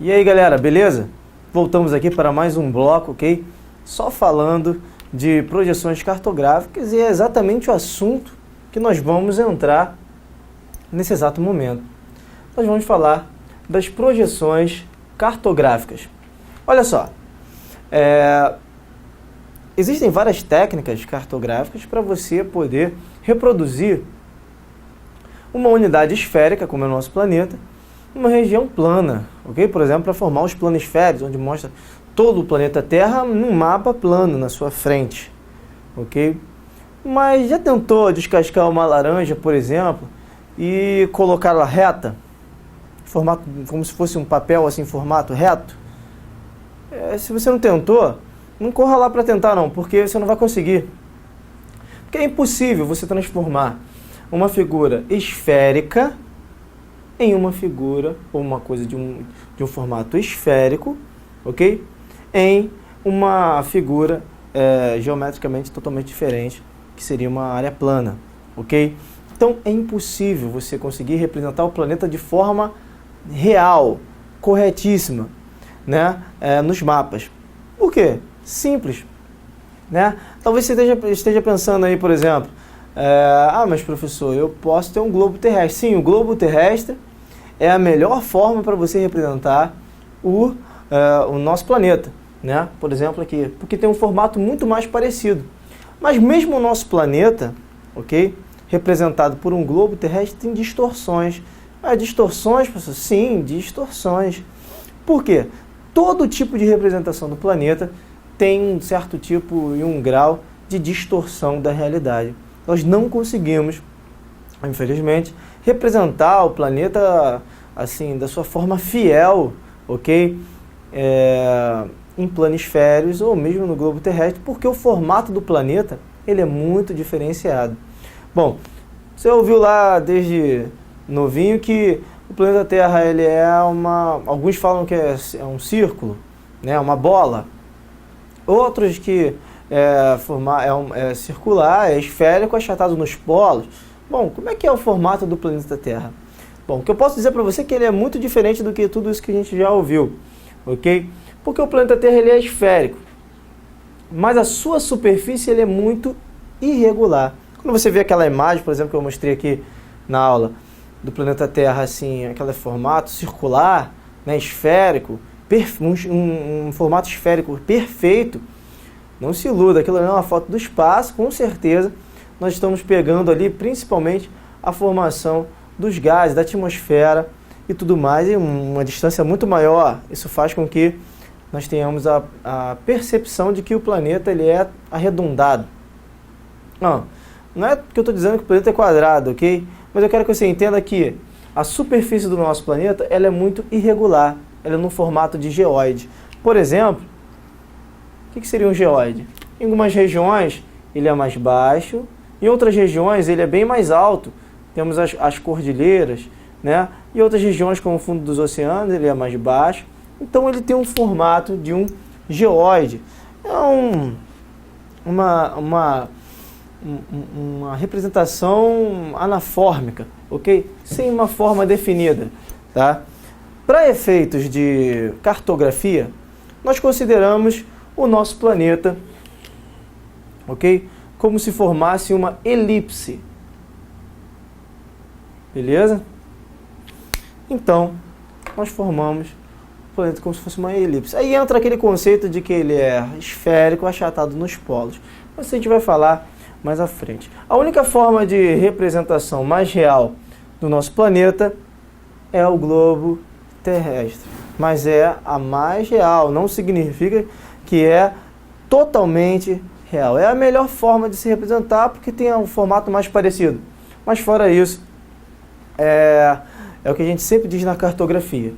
E aí galera, beleza? Voltamos aqui para mais um bloco, ok? Só falando de projeções cartográficas e é exatamente o assunto que nós vamos entrar nesse exato momento. Nós vamos falar das projeções cartográficas. Olha só, existem várias técnicas cartográficas para você poder reproduzir uma unidade esférica, como é o nosso planeta, numa região plana, ok? Por exemplo, para formar os planisférios, onde mostra todo o planeta Terra num mapa plano na sua frente, ok? Mas já tentou descascar uma laranja, por exemplo, e colocá-la reta, formato, como se fosse um papel assim, formato reto? Se você não tentou, não corra lá para tentar não, porque você não vai conseguir. Porque é impossível você transformar uma figura esférica em uma figura, ou uma coisa de um formato esférico, ok? Em uma figura geometricamente totalmente diferente, que seria uma área plana, ok? Então é impossível você conseguir representar o planeta de forma real, corretíssima, né? Nos mapas. Por quê? Simples, né? Talvez você esteja pensando aí, por exemplo, mas professor, eu posso ter um globo terrestre. Sim, o globo terrestre é a melhor forma para você representar o nosso planeta, né? Por exemplo aqui, porque tem um formato muito mais parecido. Mas mesmo o nosso planeta, ok? Representado por um globo terrestre, tem distorções. Distorções, professor? Sim, distorções. Por quê? Todo tipo de representação do planeta tem um certo tipo e um grau de distorção da realidade. Nós não conseguimos, infelizmente, representar o planeta assim da sua forma fiel, ok? Em planisférios ou mesmo no globo terrestre, porque o formato do planeta ele é muito diferenciado. Bom, você ouviu lá desde novinho que o planeta Terra ele é alguns falam que é um círculo, né, uma bola. Outros que é circular, é esférico, achatado nos polos. Bom, como é que é o formato do planeta Terra? Bom, o que eu posso dizer para você é que ele é muito diferente do que tudo isso que a gente já ouviu, ok? Porque o planeta Terra ele é esférico, mas a sua superfície ele é muito irregular. Quando você vê aquela imagem, por exemplo, que eu mostrei aqui na aula, do planeta Terra, assim, aquele formato circular, né, esférico, um formato esférico perfeito, não se iluda, aquilo não é uma foto do espaço, com certeza nós estamos pegando ali principalmente a formação dos gases, da atmosfera e tudo mais, em uma distância muito maior. Isso faz com que nós tenhamos a percepção de que o planeta ele é arredondado. Não é que eu estou dizendo que o planeta é quadrado, ok? Mas eu quero que você entenda que a superfície do nosso planeta ela é muito irregular, ela é no formato de geóide. Por exemplo, o que seria um geóide? Em algumas regiões ele é mais baixo, em outras regiões ele é bem mais alto. Temos as cordilheiras, né? E outras regiões como o fundo dos oceanos ele é mais baixo. Então ele tem um formato de um geóide. É uma representação anafórmica, ok? Sem uma forma definida, tá? Para efeitos de cartografia, nós consideramos o nosso planeta, ok? Como se formasse uma elipse, beleza? Então, nós formamos o planeta como se fosse uma elipse. Aí entra aquele conceito de que ele é esférico, achatado nos polos. Mas a gente vai falar mais à frente. A única forma de representação mais real do nosso planeta é o globo terrestre. Mas é a mais real, não significa que é totalmente real. É a melhor forma de se representar porque tem um formato mais parecido. Mas fora isso, é o que a gente sempre diz na cartografia.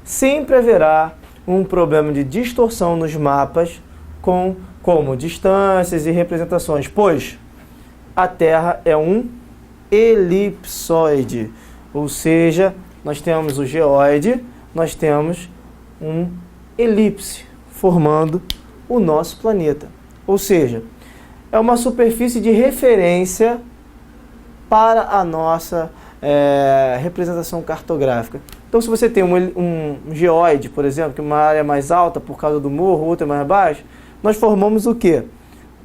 Sempre haverá um problema de distorção nos mapas como distâncias e representações, pois a Terra é um elipsoide, ou seja, nós temos o geóide, nós temos um elipse formando o nosso planeta. Ou seja, é uma superfície de referência para a nossa representação cartográfica. Então, se você tem um geóide, por exemplo, que uma área é mais alta por causa do morro, outra é mais baixa, nós formamos o quê?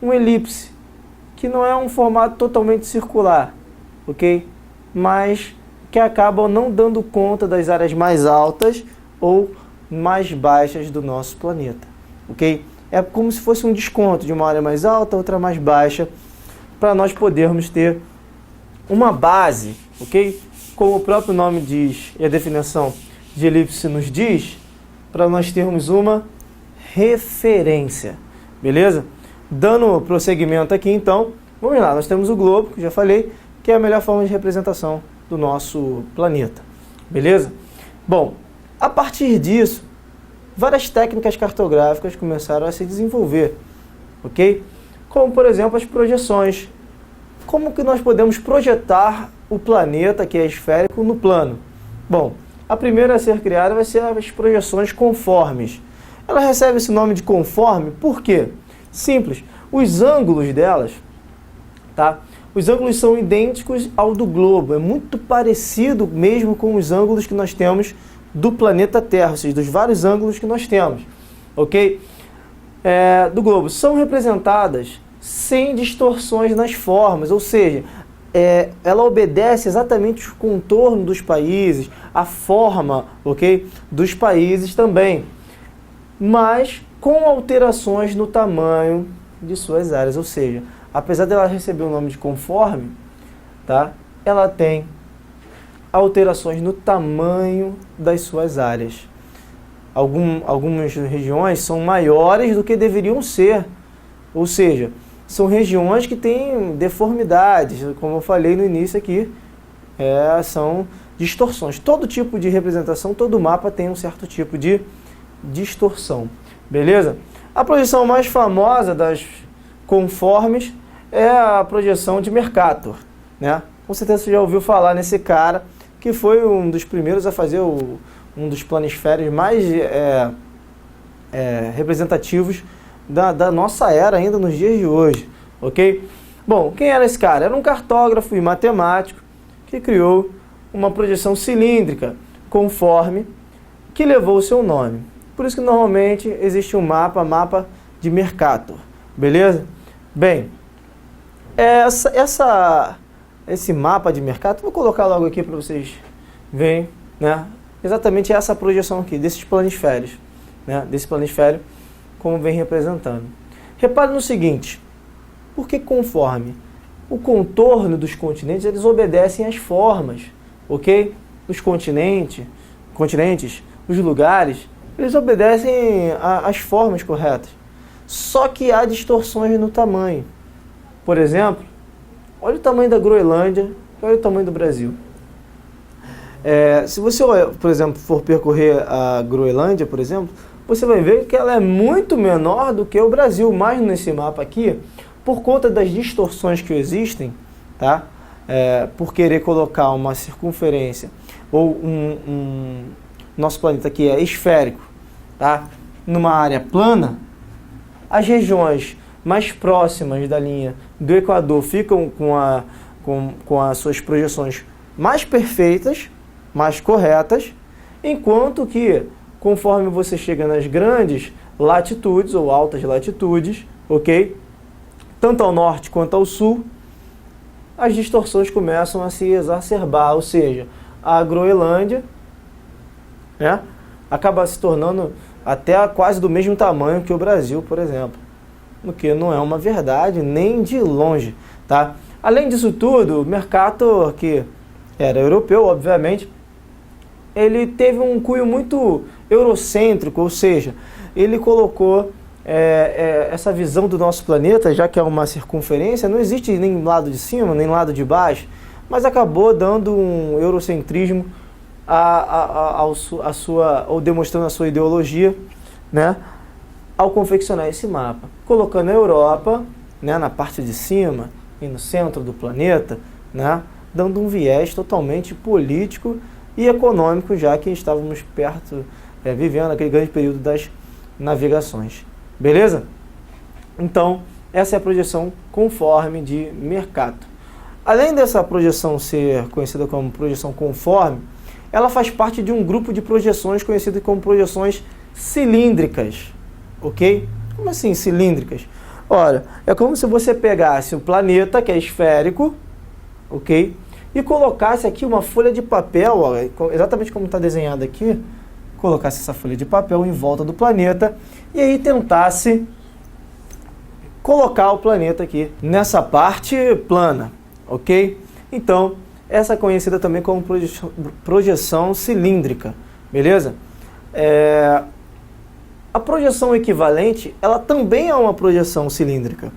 Um elipse, que não é um formato totalmente circular, ok? Mas que acabam não dando conta das áreas mais altas ou mais baixas do nosso planeta, ok? É como se fosse um desconto de uma área mais alta, outra mais baixa, para nós podermos ter uma base, ok? Como o próprio nome diz e a definição de elipse nos diz, para nós termos uma referência, beleza? Dando prosseguimento aqui, então, vamos lá, nós temos o globo, que já falei, que é a melhor forma de representação do nosso planeta, beleza? Bom, a partir disso, várias técnicas cartográficas começaram a se desenvolver, ok? Como, por exemplo, as projeções. Como que nós podemos projetar o planeta, que é esférico, no plano? Bom, a primeira a ser criada vai ser as projeções conformes. Ela recebe esse nome de conforme, por quê? Simples, os ângulos delas, tá? Os ângulos são idênticos ao do globo, é muito parecido mesmo com os ângulos que nós temos do planeta Terra, ou seja, dos vários ângulos que nós temos, ok? Do globo, são representadas sem distorções nas formas, ou seja, ela obedece exatamente o contorno dos países, a forma, ok, dos países também, mas com alterações no tamanho de suas áreas, ou seja, apesar dela receber o nome de conforme, tá, ela tem alterações no tamanho das suas áreas. Algumas regiões são maiores do que deveriam ser, ou seja, são regiões que têm deformidades, como eu falei no início aqui, são distorções. Todo tipo de representação, todo mapa tem um certo tipo de distorção, beleza? A projeção mais famosa das conformes é a projeção de Mercator, né? Com certeza você já ouviu falar nesse cara, que foi um dos primeiros a fazer um dos planisférios mais representativos da nossa era ainda nos dias de hoje, ok? Bom, quem era esse cara? Era um cartógrafo e matemático que criou uma projeção cilíndrica conforme que levou o seu nome. Por isso que normalmente existe um mapa de Mercator, beleza? Bem, esse mapa de Mercator, vou colocar logo aqui para vocês verem, né? Exatamente essa projeção aqui, desses planisférios, né? Desse planisfério, como vem representando. Repare no seguinte, por que conforme? O contorno dos continentes, eles obedecem às formas, ok? Os continentes, os lugares, eles obedecem às formas corretas. Só que há distorções no tamanho. Por exemplo, olha o tamanho da Groenlândia, olha o tamanho do Brasil. Se você, por exemplo, for percorrer a Groenlândia, por exemplo, você vai ver que ela é muito menor do que o Brasil, mas nesse mapa aqui, por conta das distorções que existem, tá? Por querer colocar uma circunferência ou nosso planeta aqui é esférico, tá? Numa área plana, as regiões mais próximas da linha do Equador ficam com as suas projeções mais perfeitas, mais corretas, enquanto que, conforme você chega nas grandes latitudes ou altas latitudes, ok? Tanto ao norte quanto ao sul, as distorções começam a se exacerbar, ou seja, a Groenlândia, né, acaba se tornando até quase do mesmo tamanho que o Brasil, por exemplo, o que não é uma verdade nem de longe, tá? Além disso tudo, Mercator, que era europeu, obviamente, ele teve um cunho muito eurocêntrico, ou seja, ele colocou essa visão do nosso planeta, já que é uma circunferência, não existe nem lado de cima, nem lado de baixo, mas acabou dando um eurocentrismo ou demonstrando a sua ideologia, né, ao confeccionar esse mapa, colocando a Europa, né, na parte de cima e no centro do planeta, né, dando um viés totalmente político e econômico, já que estávamos perto, vivendo aquele grande período das navegações. Beleza? Então, essa é a projeção conforme de Mercator. Além dessa projeção ser conhecida como projeção conforme, ela faz parte de um grupo de projeções conhecido como projeções cilíndricas, ok? Como assim cilíndricas? Olha, é como se você pegasse o planeta, que é esférico, ok? E colocasse aqui uma folha de papel, ó, exatamente como está desenhado aqui, colocasse essa folha de papel em volta do planeta e aí tentasse colocar o planeta aqui nessa parte plana, ok? Então, essa é conhecida também como projeção cilíndrica, beleza? A projeção equivalente, ela também é uma projeção cilíndrica.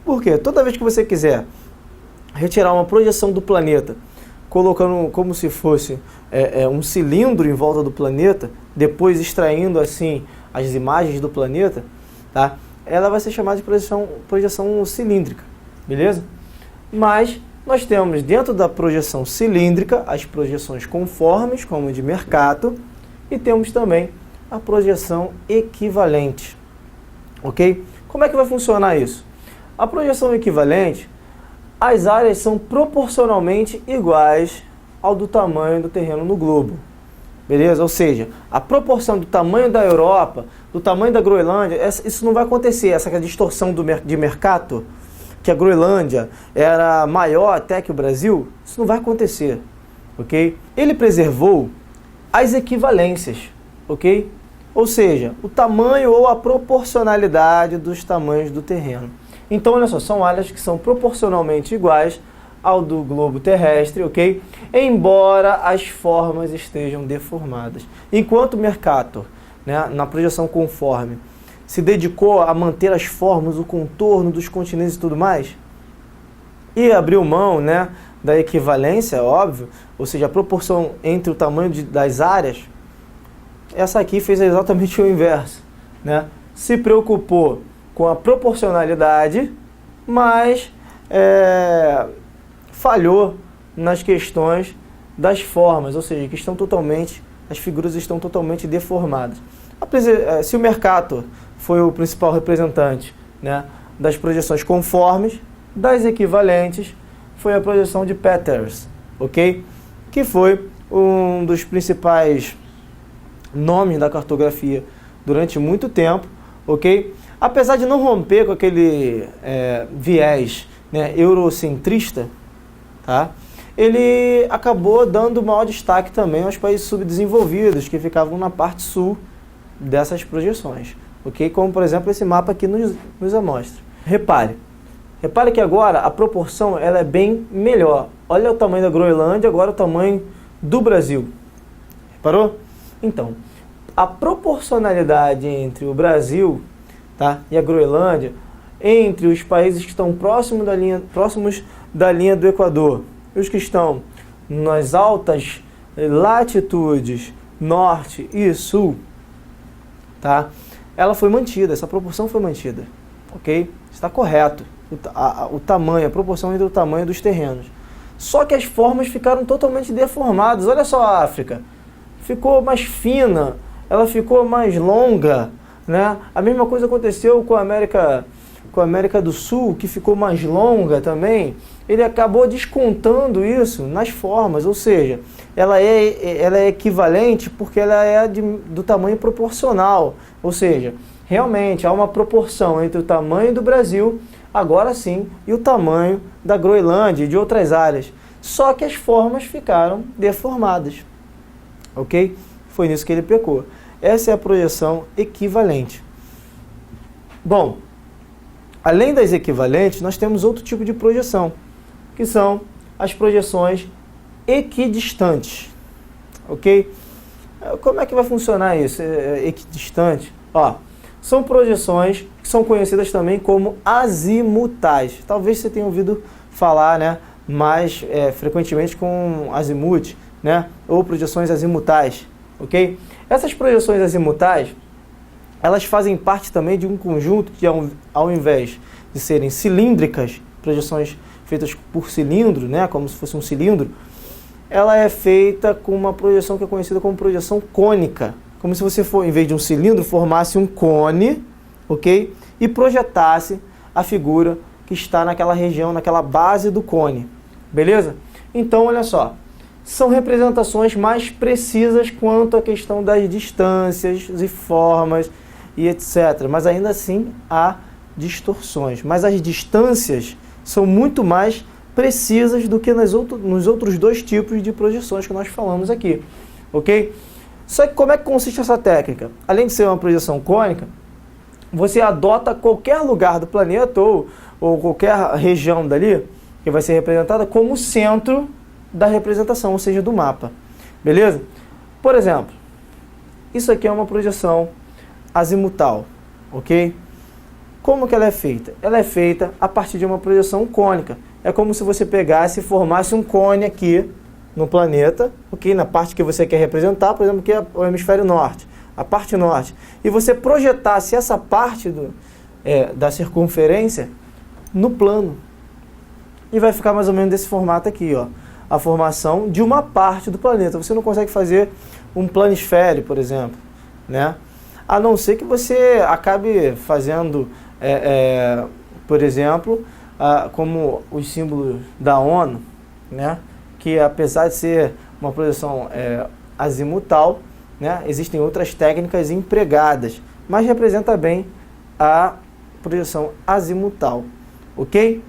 Por quê? Toda vez que você quiser retirar uma projeção do planeta, colocando como se fosse um cilindro em volta do planeta, depois extraindo assim as imagens do planeta, tá? Ela vai ser chamada de projeção cilíndrica, beleza? Mas nós temos dentro da projeção cilíndrica as projeções conformes, como de Mercator, e temos também a projeção equivalente, ok? Como é que vai funcionar isso? A projeção equivalente, as áreas são proporcionalmente iguais ao do tamanho do terreno no globo, beleza? Ou seja, a proporção do tamanho da Europa, do tamanho da Groenlândia, isso não vai acontecer, essa distorção de Mercator, que a Groenlândia era maior até que o Brasil, isso não vai acontecer, ok? Ele preservou as equivalências, ok? Ou seja, o tamanho ou a proporcionalidade dos tamanhos do terreno. Então, olha só, são áreas que são proporcionalmente iguais ao do globo terrestre, ok? Embora as formas estejam deformadas. Enquanto Mercator, né, na projeção conforme, se dedicou a manter as formas, o contorno dos continentes e tudo mais, e abriu mão, né, da equivalência, óbvio, ou seja, a proporção entre o tamanho das áreas, essa aqui fez exatamente o inverso, né? Se preocupou com a proporcionalidade, mas falhou nas questões das formas, ou seja, que as figuras estão totalmente deformadas. Se o Mercator foi o principal representante, né, das projeções conformes, das equivalentes foi a projeção de Peters, ok? Que foi um dos principais nomes da cartografia durante muito tempo, ok? Apesar de não romper com aquele viés, né, eurocentrista, tá? Ele acabou dando maior destaque também aos países subdesenvolvidos, que ficavam na parte sul dessas projeções, ok? Como, por exemplo, esse mapa aqui nos amostra. Repare que agora a proporção ela é bem melhor. Olha o tamanho da Groenlândia, agora o tamanho do Brasil. Reparou? Então, a proporcionalidade entre o Brasil, tá, e a Groenlândia, entre os países que estão próximos da linha do Equador, e os que estão nas altas latitudes norte e sul, tá, ela foi mantida, essa proporção foi mantida, ok? Está correto, o tamanho, a proporção entre o tamanho dos terrenos. Só que as formas ficaram totalmente deformadas. Olha só a África, ficou mais fina, ela ficou mais longa, né? A mesma coisa aconteceu com a América do Sul, que ficou mais longa também. Ele acabou descontando isso nas formas, ou seja, ela é equivalente porque ela é do tamanho proporcional, ou seja, realmente há uma proporção entre o tamanho do Brasil, agora sim, e o tamanho da Groenlândia e de outras áreas. Só que as formas ficaram deformadas, ok? Foi nisso que ele pecou. Essa é a projeção equivalente. Bom, além das equivalentes, nós temos outro tipo de projeção, que são as projeções equidistantes, ok? Como é que vai funcionar isso, equidistante? Ó, são projeções que são conhecidas também como azimutais. Talvez você tenha ouvido falar, né, mais frequentemente com azimuth, né, ou projeções azimutais, ok? Essas projeções azimutais, elas fazem parte também de um conjunto que, ao invés de serem cilíndricas, projeções feitas por cilindro, né, como se fosse um cilindro, ela é feita com uma projeção que é conhecida como projeção cônica. Como se você, em vez de um cilindro, formasse um cone, ok? E projetasse a figura que está naquela região, naquela base do cone, beleza? Então, olha só, são representações mais precisas quanto à questão das distâncias e formas e etc. Mas ainda assim há distorções. Mas as distâncias são muito mais precisas do que nos outros dois tipos de projeções que nós falamos aqui. Ok? Só que como é que consiste essa técnica? Além de ser uma projeção cônica, você adota qualquer lugar do planeta ou qualquer região dali que vai ser representada como centro da representação, ou seja, do mapa. Beleza? Por exemplo, isso aqui é uma projeção azimutal, ok? Como que ela é feita? Ela é feita a partir de uma projeção cônica. É como se você pegasse e formasse um cone aqui no planeta, ok? Na parte que você quer representar, por exemplo, que é o hemisfério norte, a parte norte. E você projetasse essa parte da circunferência no plano. E vai ficar mais ou menos desse formato aqui, ó. A formação de uma parte do planeta. Você não consegue fazer um planisfério, por exemplo, né? A não ser que você acabe fazendo, por exemplo, como os símbolos da ONU, né? Que apesar de ser uma projeção azimutal, né? Existem outras técnicas empregadas, mas representa bem a projeção azimutal, ok?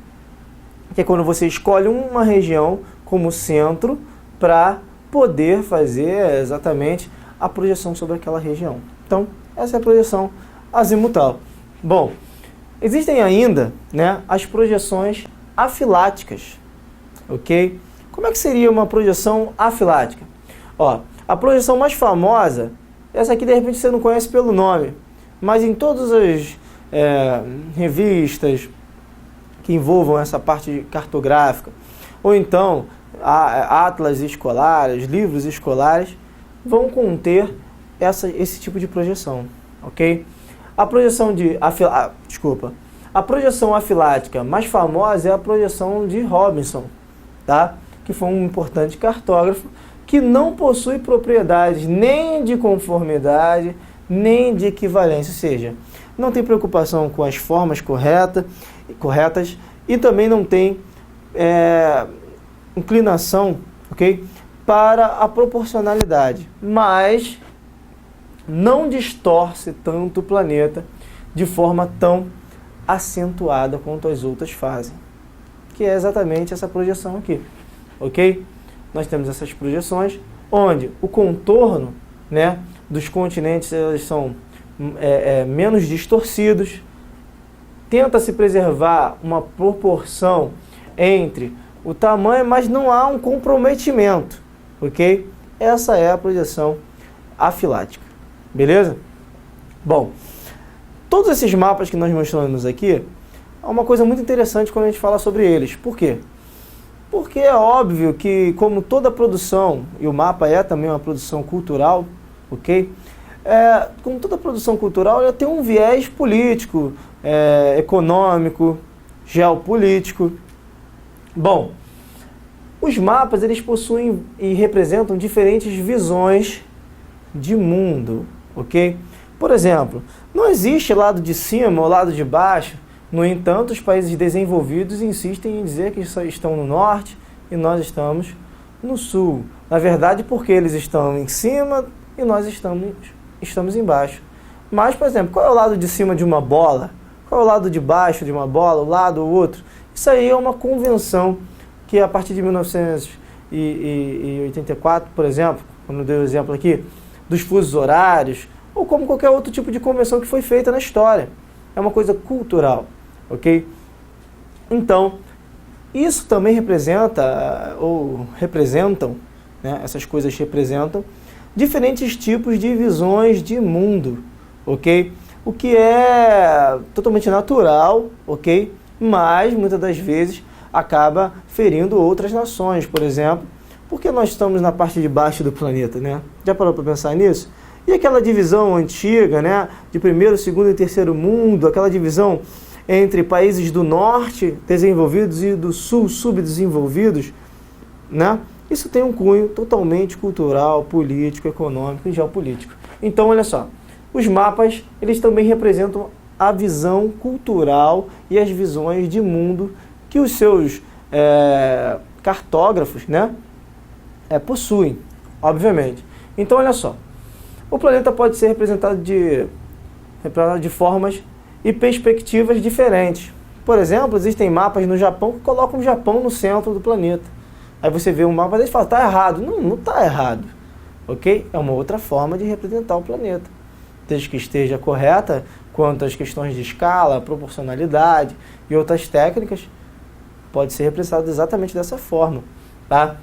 Que é quando você escolhe uma região como centro para poder fazer exatamente a projeção sobre aquela região. Então, essa é a projeção azimutal. Bom, existem ainda, né, as projeções afiláticas, ok? Como é que seria uma projeção afilática? Ó, a projeção mais famosa, essa aqui de repente você não conhece pelo nome, mas em todas as revistas que envolvam essa parte cartográfica, ou então atlas escolares, livros escolares, vão conter esse tipo de projeção, ok? A projeção a projeção afilática mais famosa é a projeção de Robinson, tá? Que foi um importante cartógrafo que não possui propriedades nem de conformidade, nem de equivalência, ou seja, não tem preocupação com as formas corretas e também não tem inclinação, ok, para a proporcionalidade, mas não distorce tanto o planeta de forma tão acentuada quanto as outras fazem, que é exatamente essa projeção aqui, ok? Nós temos essas projeções onde o contorno, né, dos continentes eles são menos distorcidos, tenta-se preservar uma proporção entre o tamanho, mas não há um comprometimento, ok? Essa é a projeção afilática, beleza? Bom, todos esses mapas que nós mostramos aqui, é uma coisa muito interessante quando a gente fala sobre eles. Por quê? Porque é óbvio que, como toda produção, e o mapa é também uma produção cultural, ok? Como toda produção cultural, ela tem um viés político, econômico, geopolítico. Bom, os mapas eles possuem e representam diferentes visões de mundo, ok? Por exemplo, não existe lado de cima ou lado de baixo. No entanto, os países desenvolvidos insistem em dizer que estão no norte e nós estamos no sul. Na verdade, porque eles estão em cima e nós estamos embaixo. Mas, por exemplo, qual é o lado de cima de uma bola? Qual é o lado de baixo de uma bola? O lado ou outro? Isso aí é uma convenção que a partir de 1984, por exemplo, quando eu dei o exemplo aqui, dos fusos horários, ou como qualquer outro tipo de convenção que foi feita na história. É uma coisa cultural, ok? Então, isso também representam, né, essas coisas representam diferentes tipos de visões de mundo, ok? O que é totalmente natural, ok? Mas, muitas das vezes, acaba ferindo outras nações, por exemplo, porque nós estamos na parte de baixo do planeta, né? Já parou para pensar nisso? E aquela divisão antiga, né, de primeiro, segundo e terceiro mundo, aquela divisão entre países do norte desenvolvidos e do sul subdesenvolvidos, né? Isso tem um cunho totalmente cultural, político, econômico e geopolítico. Então, olha só, os mapas, eles também representam a visão cultural e as visões de mundo que os seus cartógrafos, né, Possuem, obviamente. Então, olha só, o planeta pode ser representado de formas e perspectivas diferentes. Por exemplo, existem mapas no Japão que colocam o Japão no centro do planeta. Aí você vê um mapa desse e fala, está errado. Não, não está errado. Ok? É uma outra forma de representar o planeta. Desde que esteja correta quanto às questões de escala, proporcionalidade e outras técnicas, pode ser representado exatamente dessa forma. Tá?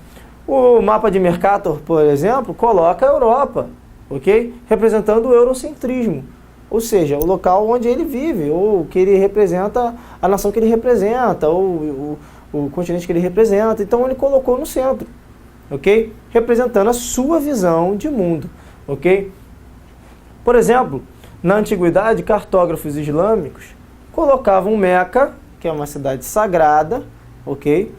O mapa de Mercator, por exemplo, coloca a Europa, ok? Representando o eurocentrismo. Ou seja, o local onde ele vive, ou que ele representa, a nação que ele representa, ou o continente que ele representa. Então ele colocou no centro, ok? Representando a sua visão de mundo, ok? Por exemplo, na antiguidade, cartógrafos islâmicos colocavam Meca, que é uma cidade sagrada, ok?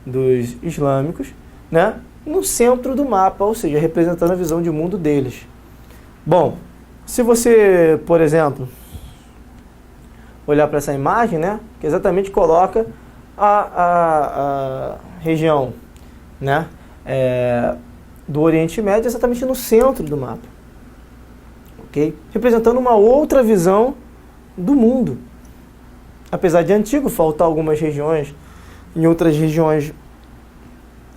Dos islâmicos, né? No centro do mapa, ou seja, representando a visão de mundo deles. Bom, se você, por exemplo, olhar para essa imagem, né, que exatamente coloca a região, né, do Oriente Médio exatamente no centro do mapa, ok? Representando uma outra visão do mundo. Apesar de antigo, faltar algumas regiões, em outras regiões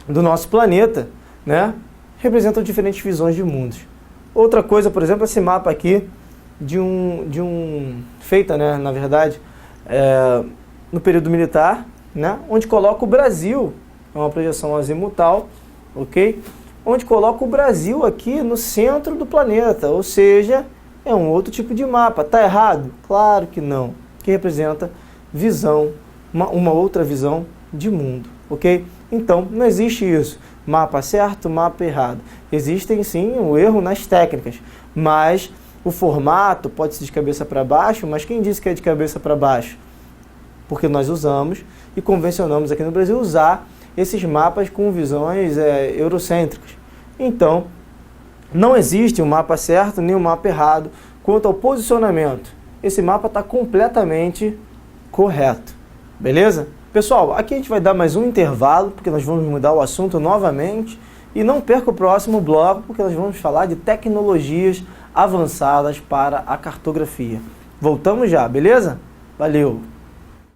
do nosso planeta, né, representam diferentes visões de mundos. Outra coisa, por exemplo, esse mapa aqui, feita, né, na verdade, no período militar, né, onde coloca o Brasil, é uma projeção azimutal, ok? Onde coloca o Brasil aqui no centro do planeta, ou seja, é um outro tipo de mapa. Está errado? Claro que não, que representa visão, uma outra visão de mundo, ok? Então, não existe isso. Mapa certo, mapa errado. Existem sim o erro nas técnicas, mas o formato pode ser de cabeça para baixo, mas quem disse que é de cabeça para baixo? Porque nós usamos e convencionamos aqui no Brasil usar esses mapas com visões eurocêntricas. Então, não existe um mapa certo nem um mapa errado quanto ao posicionamento. Esse mapa está completamente correto. Beleza? Pessoal, aqui a gente vai dar mais um intervalo, porque nós vamos mudar o assunto novamente. E não perca o próximo bloco, porque nós vamos falar de tecnologias avançadas para a cartografia. Voltamos já, beleza? Valeu!